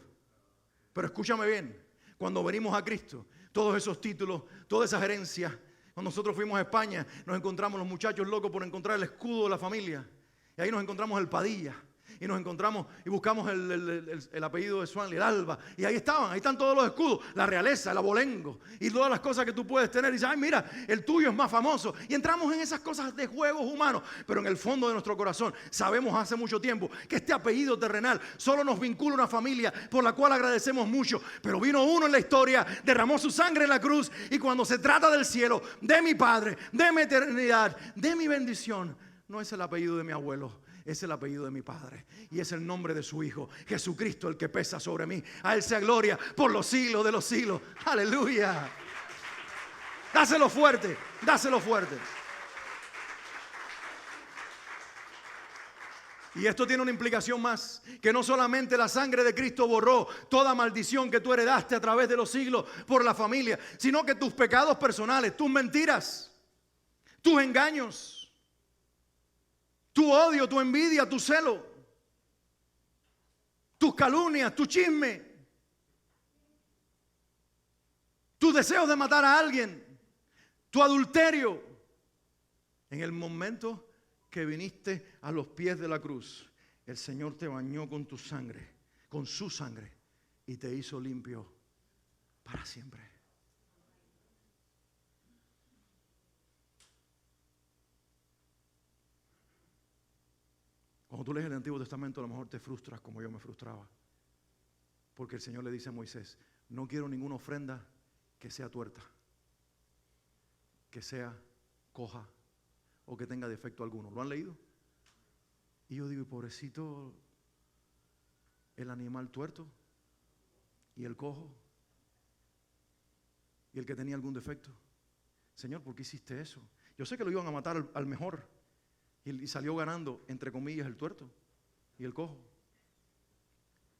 Pero escúchame bien, cuando venimos a Cristo, todos esos títulos, toda esa herencia, cuando nosotros fuimos a España, nos encontramos los muchachos locos por encontrar el escudo de la familia. Y ahí nos encontramos el Padilla. Y nos encontramos y buscamos el apellido de Swanley, el Alba. Y ahí estaban, ahí están todos los escudos, la realeza, el abolengo y todas las cosas que tú puedes tener. Y dices, ay, mira, el tuyo es más famoso. Y entramos en esas cosas de juegos humanos. Pero en el fondo de nuestro corazón sabemos hace mucho tiempo que este apellido terrenal solo nos vincula a una familia por la cual agradecemos mucho. Pero vino uno en la historia, derramó su sangre en la cruz. Y cuando se trata del cielo, de mi Padre, de mi eternidad, de mi bendición, no es el apellido de mi abuelo. Es el apellido de mi Padre y es el nombre de su Hijo, Jesucristo, el que pesa sobre mí. A Él sea gloria por los siglos de los siglos. Aleluya. Dáselo fuerte, dáselo fuerte. Y esto tiene una implicación más, que no solamente la sangre de Cristo borró toda maldición que tú heredaste a través de los siglos por la familia, sino que tus pecados personales, tus mentiras, tus engaños, tu odio, tu envidia, tu celo, tus calumnias, tu chisme, tus deseos de matar a alguien, tu adulterio, en el momento que viniste a los pies de la cruz, el Señor te bañó con tu sangre, con su sangre, y te hizo limpio para siempre. Cuando tú lees el Antiguo Testamento, a lo mejor te frustras como yo me frustraba, porque el Señor le dice a Moisés: no quiero ninguna ofrenda que sea tuerta, que sea coja o que tenga defecto alguno. ¿Lo han leído? Y yo digo, pobrecito el animal tuerto y el cojo y el que tenía algún defecto. Señor, ¿por qué hiciste eso? Yo sé que lo iban a matar al mejor y salió ganando, entre comillas, el tuerto y el cojo.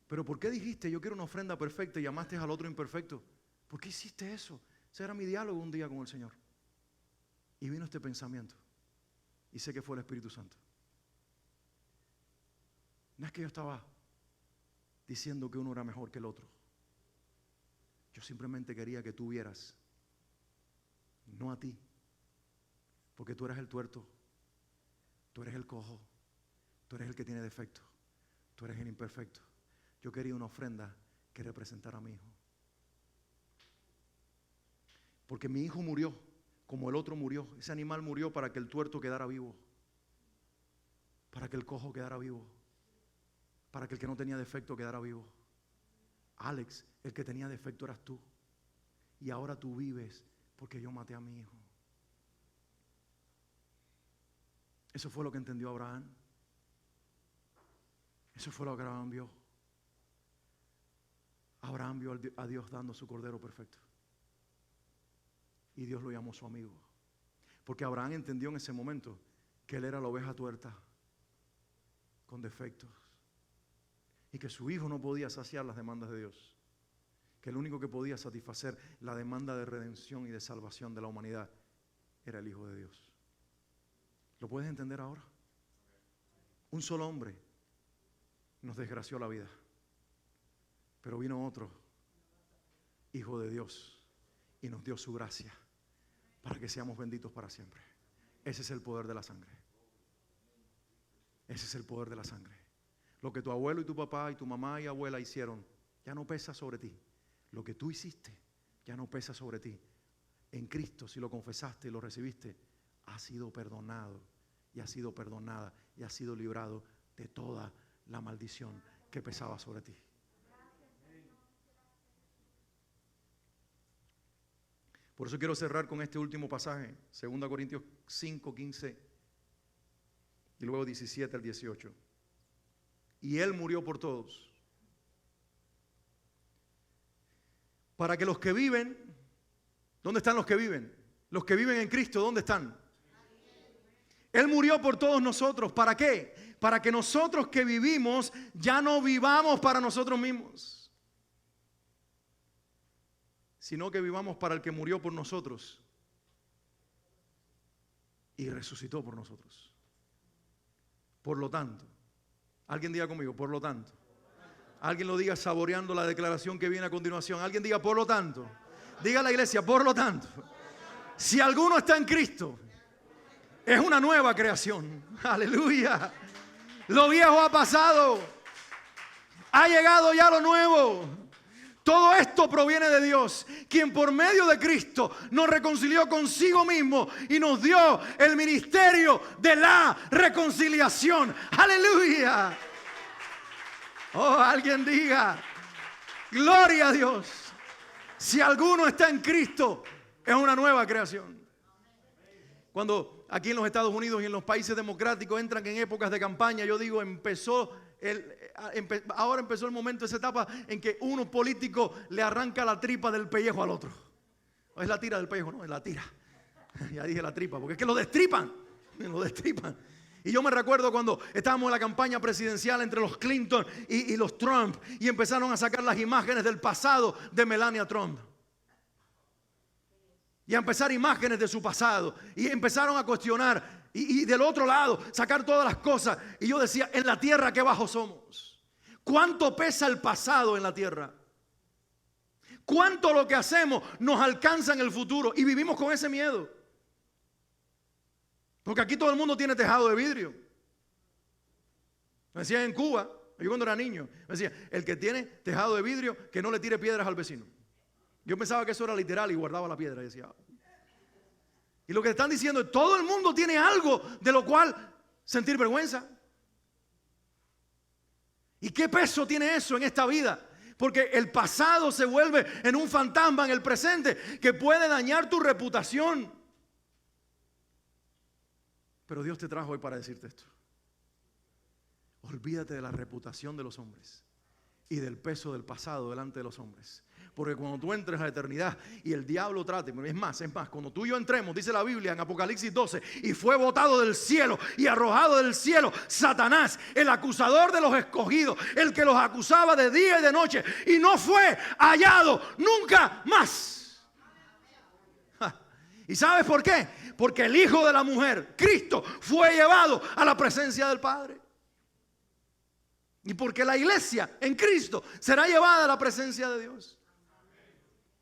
Pero ¿por qué dijiste yo quiero una ofrenda perfecta y llamaste al otro imperfecto? ¿Por qué hiciste eso? Ese era mi diálogo un día con el Señor. Y vino este pensamiento. Y sé que fue el Espíritu Santo. No es que yo estaba diciendo que uno era mejor que el otro. Yo simplemente quería que tú vieras, no a ti, porque tú eres el tuerto, tú eres el cojo, tú eres el que tiene defecto, tú eres el imperfecto. Yo quería una ofrenda que representara a mi hijo. Porque mi hijo murió como el otro murió. Ese animal murió para que el tuerto quedara vivo, para que el cojo quedara vivo, para que el que no tenía defecto quedara vivo. Alex, el que tenía defecto eras tú, y ahora tú vives porque yo maté a mi hijo. Eso fue lo que entendió Abraham. Eso fue lo que Abraham vio. Abraham vio a Dios dando su cordero perfecto. Y Dios lo llamó su amigo. Porque Abraham entendió en ese momento que él era la oveja tuerta, con defectos. Y que su hijo no podía saciar las demandas de Dios. Que el único que podía satisfacer la demanda de redención y de salvación de la humanidad era el Hijo de Dios. ¿Lo puedes entender ahora? Un solo hombre nos desgració la vida. Pero vino otro, Hijo de Dios, y nos dio su gracia para que seamos benditos para siempre. Ese es el poder de la sangre. Ese es el poder de la sangre. Lo que tu abuelo y tu papá y tu mamá y abuela hicieron ya no pesa sobre ti. Lo que tú hiciste ya no pesa sobre ti. En Cristo, si lo confesaste y lo recibiste, has sido perdonado y has sido perdonada y has sido librado de toda la maldición que pesaba sobre ti. Por eso quiero cerrar con este último pasaje, 2 Corintios 5, 15 y luego 17 al 18. Y Él murió por todos, para que los que viven, ¿dónde están los que viven? Los que viven en Cristo, ¿dónde están? Él murió por todos nosotros, ¿para qué? Para que nosotros que vivimos ya no vivamos para nosotros mismos, sino que vivamos para el que murió por nosotros y resucitó por nosotros. Por lo tanto, alguien diga conmigo, por lo tanto. Alguien lo diga saboreando la declaración que viene a continuación. Alguien diga, por lo tanto. Diga a la iglesia, por lo tanto. Si alguno está en Cristo, es una nueva creación. Aleluya. Lo viejo ha pasado. Ha llegado ya lo nuevo. Todo esto proviene de Dios, quien por medio de Cristo nos reconcilió consigo mismo y nos dio el ministerio de la reconciliación. ¡Aleluya! Oh, alguien diga, gloria a Dios. Si alguno está en Cristo, es una nueva creación. Cuando aquí en los Estados Unidos y en los países democráticos entran en épocas de campaña, yo digo, ahora empezó el momento, esa etapa en que uno político le arranca la tripa del pellejo al otro. No es la tira del pellejo, no, es la tira. Ya dije la tripa, porque es que lo destripan. Y yo me recuerdo cuando estábamos en la campaña presidencial entre los Clinton y los Trump, y empezaron a sacar las imágenes del pasado de Melania Trump. Y a empezar imágenes de su pasado. Y empezaron a cuestionar. Y del otro lado, sacar todas las cosas. Y yo decía, en la tierra qué bajos somos. ¿Cuánto pesa el pasado en la tierra? ¿Cuánto lo que hacemos nos alcanza en el futuro? Y vivimos con ese miedo. Porque aquí todo el mundo tiene tejado de vidrio. Me decían en Cuba, yo cuando era niño, me decían, el que tiene tejado de vidrio, que no le tire piedras al vecino. Yo pensaba que eso era literal y guardaba la piedra y decía. Y lo que están diciendo es, todo el mundo tiene algo de lo cual sentir vergüenza. ¿Y qué peso tiene eso en esta vida? Porque el pasado se vuelve en un fantasma en el presente que puede dañar tu reputación. Pero Dios te trajo hoy para decirte esto. Olvídate de la reputación de los hombres y del peso del pasado delante de los hombres. Porque cuando tú entres a la eternidad y el diablo trate, es más, cuando tú y yo entremos, dice la Biblia en Apocalipsis 12, y fue botado del cielo y arrojado del cielo Satanás, el acusador de los escogidos, el que los acusaba de día y de noche, y no fue hallado nunca más. ¿Y sabes por qué? Porque el Hijo de la mujer, Cristo, fue llevado a la presencia del Padre. Y porque la iglesia en Cristo será llevada a la presencia de Dios.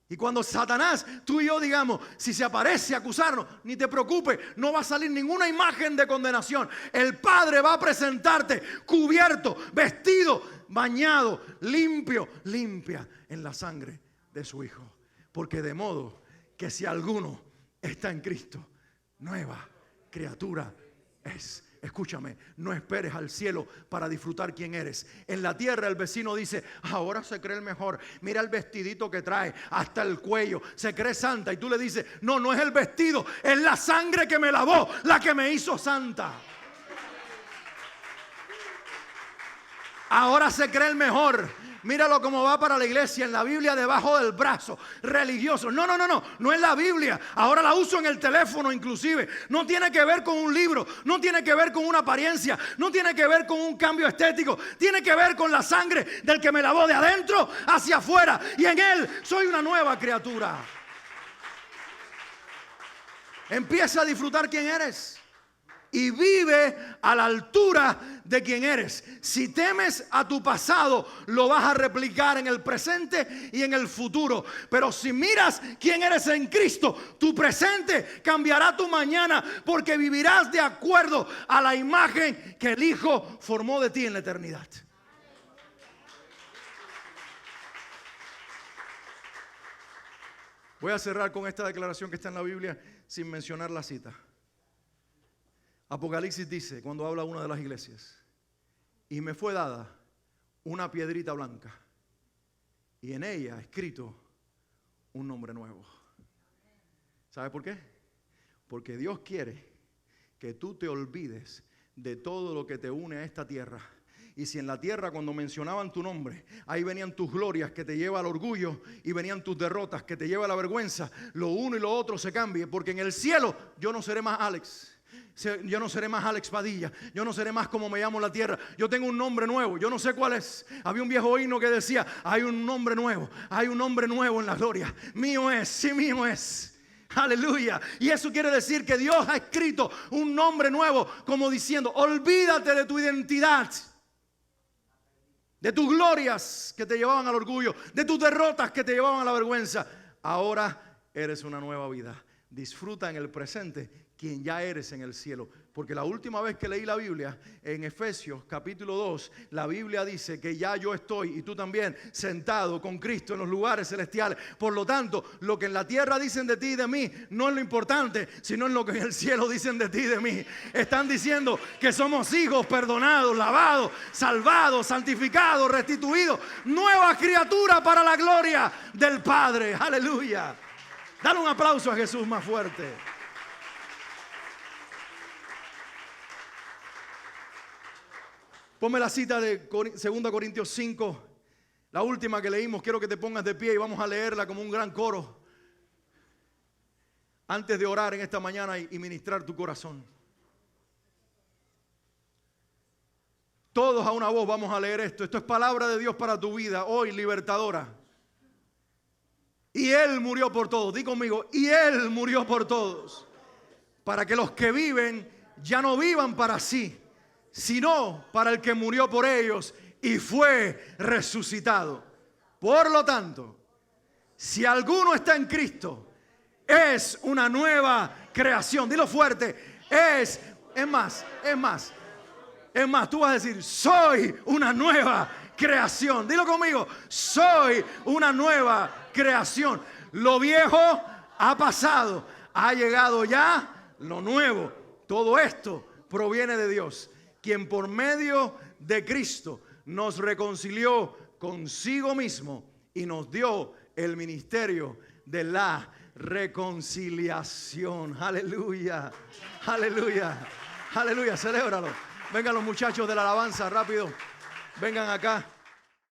Y cuando Satanás, tú y yo digamos, si se aparece a acusarnos, ni te preocupes, no va a salir ninguna imagen de condenación. El Padre va a presentarte cubierto, vestido, bañado, limpio, limpia en la sangre de su Hijo. Porque de modo que si alguno está en Cristo, nueva criatura es. Escúchame, no esperes al cielo para disfrutar quién eres. En la tierra el vecino dice, ahora se cree el mejor. Mira el vestidito que trae hasta el cuello. Se cree santa. Y tú le dices, no, no es el vestido, es la sangre que me lavó, la que me hizo santa. Ahora se cree el mejor. Míralo cómo va para la iglesia en la Biblia debajo del brazo, religioso. No es la Biblia. Ahora la uso en el teléfono inclusive. No tiene que ver con un libro, no tiene que ver con una apariencia, no tiene que ver con un cambio estético. Tiene que ver con la sangre del que me lavó de adentro hacia afuera. Y en él soy una nueva criatura. Empieza a disfrutar quién eres. Y vive a la altura de quien eres. Si temes a tu pasado, lo vas a replicar en el presente y en el futuro. Pero si miras quién eres en Cristo, tu presente cambiará tu mañana, porque vivirás de acuerdo a la imagen que el Hijo formó de ti en la eternidad. Voy a cerrar con esta declaración que está en la Biblia sin mencionar la cita. Apocalipsis dice, cuando habla una de las iglesias, y me fue dada una piedrita blanca, y en ella escrito un nombre nuevo. ¿Sabe por qué? Porque Dios quiere que tú te olvides de todo lo que te une a esta tierra. Y si en la tierra cuando mencionaban tu nombre, ahí venían tus glorias que te lleva al orgullo y venían tus derrotas que te lleva a la vergüenza, lo uno y lo otro se cambie, porque en el cielo yo no seré más Alex. Yo no seré más Alex Padilla. Yo no seré más como me llamo en la tierra. Yo tengo un nombre nuevo. Yo no sé cuál es. Había un viejo himno que decía, hay un nombre nuevo. Hay un nombre nuevo en la gloria. Mío es, sí mío es. Aleluya. Y eso quiere decir que Dios ha escrito un nombre nuevo, como diciendo, olvídate de tu identidad, de tus glorias que te llevaban al orgullo, de tus derrotas que te llevaban a la vergüenza. Ahora eres una nueva vida. Disfruta en el presente quien ya eres en el cielo. Porque la última vez que leí la Biblia, en Efesios capítulo 2, la Biblia dice que ya yo estoy, y tú también, sentado con Cristo en los lugares celestiales. Por lo tanto, lo que en la tierra dicen de ti y de mí, no es lo importante, sino en lo que en el cielo dicen de ti y de mí. Están diciendo que somos hijos perdonados, lavados, salvados, santificados, restituidos, nueva criatura para la gloria del Padre. Aleluya. Dale un aplauso a Jesús más fuerte. Ponme la cita de 2 Corintios 5, la última que leímos. Quiero que te pongas de pie y vamos a leerla como un gran coro antes de orar en esta mañana y ministrar tu corazón. Todos a una voz vamos a leer esto. Esto es palabra de Dios para tu vida, hoy libertadora. Y Él murió por todos. Di conmigo, y Él murió por todos. Para que los que viven ya no vivan para sí, sino para el que murió por ellos y fue resucitado. Por lo tanto, si alguno está en Cristo, es una nueva creación. Dilo fuerte. Es más, tú vas a decir, soy una nueva creación. Dilo conmigo, soy una nueva creación. Lo viejo ha pasado, ha llegado ya lo nuevo. Todo esto proviene de Dios, quien por medio de Cristo nos reconcilió consigo mismo y nos dio el ministerio de la reconciliación. Aleluya, aleluya, aleluya, celébralo. Vengan los muchachos de la alabanza, rápido. Vengan acá.